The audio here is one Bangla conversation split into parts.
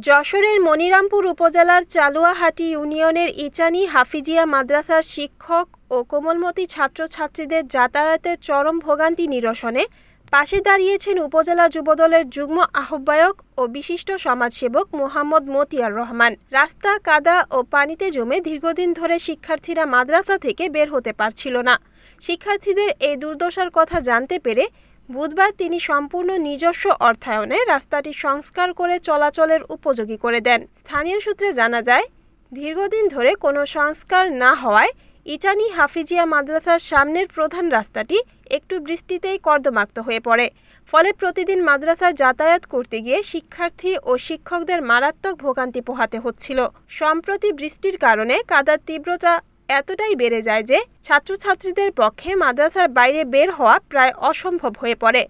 যশোরের মনিরামপুর উপজেলার চালুয়াহাটি ইউনিয়নের ইচানী হাফিজিয়া মাদ্রাসার শিক্ষক ও কোমলমতি ছাত্রছাত্রীদের যাতায়াতের চরম ভোগান্তি নিরসনে পাশে দাঁড়িয়েছেন উপজেলা যুবদলের যুগ্ম আহ্বায়ক ও বিশিষ্ট সমাজসেবক মোহাম্মদ মতিয়ার রহমান। রাস্তা, কাদা ও পানিতে জমে দীর্ঘদিন ধরে শিক্ষার্থীরা মাদ্রাসা থেকে বের হতে পারছিল না। শিক্ষার্থীদের এই দুর্দশার কথা জানতে পেরে বুধবার তিনি সম্পূর্ণ নিজস্ব অর্থায়নে রাস্তাটি সংস্কার করে চলাচলের উপযোগী করে দেন। স্থানীয় সূত্রে জানা যায়, দীর্ঘদিন ধরে কোনো সংস্কার না হওয়ায় ইচানী হাফিজিয়া মাদ্রাসার সামনের প্রধান রাস্তাটি একটু বৃষ্টিতেই কর্দমাক্ত হয়ে পড়ে। ফলে প্রতিদিন মাদ্রাসায় যাতায়াত করতে গিয়ে শিক্ষার্থী ও শিক্ষকদের মারাত্মক ভোগান্তি পোহাতে হচ্ছিল। সম্প্রতি বৃষ্টির কারণে কাদার তীব্রতা এতটাই বেড়ে যায় যে ছাত্রছাত্রীদের পক্ষে মাদ্রাসার বাইরে বের হওয়া প্রায় অসম্ভব হয়ে পড়ে।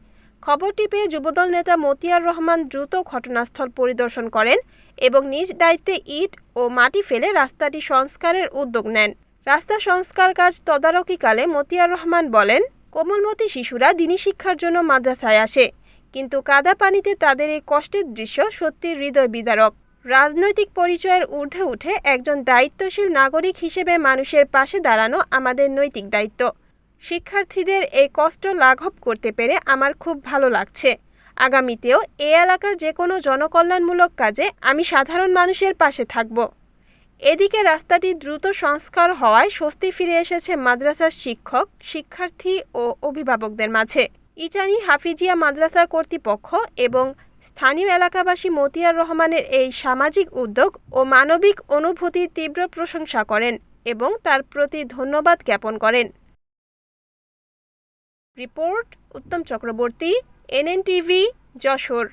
খবরটি পেয়ে যুবদল নেতা মতিয়ার রহমান দ্রুত ঘটনাস্থল পরিদর্শন করেন এবং নিজ দায়িত্বে ইট ও মাটি ফেলে রাস্তাটি সংস্কারের উদ্যোগ নেন। রাস্তা সংস্কার কাজ তদারকিকালে মতিয়ার রহমান বলেন, কোমলমতি শিশুরা দিনী শিক্ষার জন্য মাদ্রাসায় আসে, কিন্তু কাদা পানিতে তাদের এই কষ্টের দৃশ্য সত্যি হৃদয় বিদারক। রাজনৈতিক পরিচয়ের ঊর্ধ্বে উঠে একজন দায়িত্বশীল নাগরিক হিসেবে মানুষের পাশে দাঁড়ানো আমাদের নৈতিক দায়িত্ব। শিক্ষার্থীদের এই কষ্ট লাঘব করতে পেরে আমার খুব ভালো লাগছে। আগামীতেও এ এলাকার যে কোনো জনকল্যাণমূলক কাজে আমি সাধারণ মানুষের পাশে থাকব। এদিকে রাস্তাটি দ্রুত সংস্কার হওয়ায় স্বস্তি ফিরে এসেছে মাদ্রাসার শিক্ষক, শিক্ষার্থী ও অভিভাবকদের মাঝে। ইচানী হাফিজিয়া মাদ্রাসা কর্তৃপক্ষ এবং স্থানীয় এলাকাবাসী মতিয়ার রহমানের এই সামাজিক উদ্যোগ ও মানবিক অনুভূতির তীব্র প্রশংসা করেন এবং তার প্রতি ধন্যবাদ জ্ঞাপন করেন। রিপোর্ট উত্তম চক্রবর্তী, NNTV, যশোর।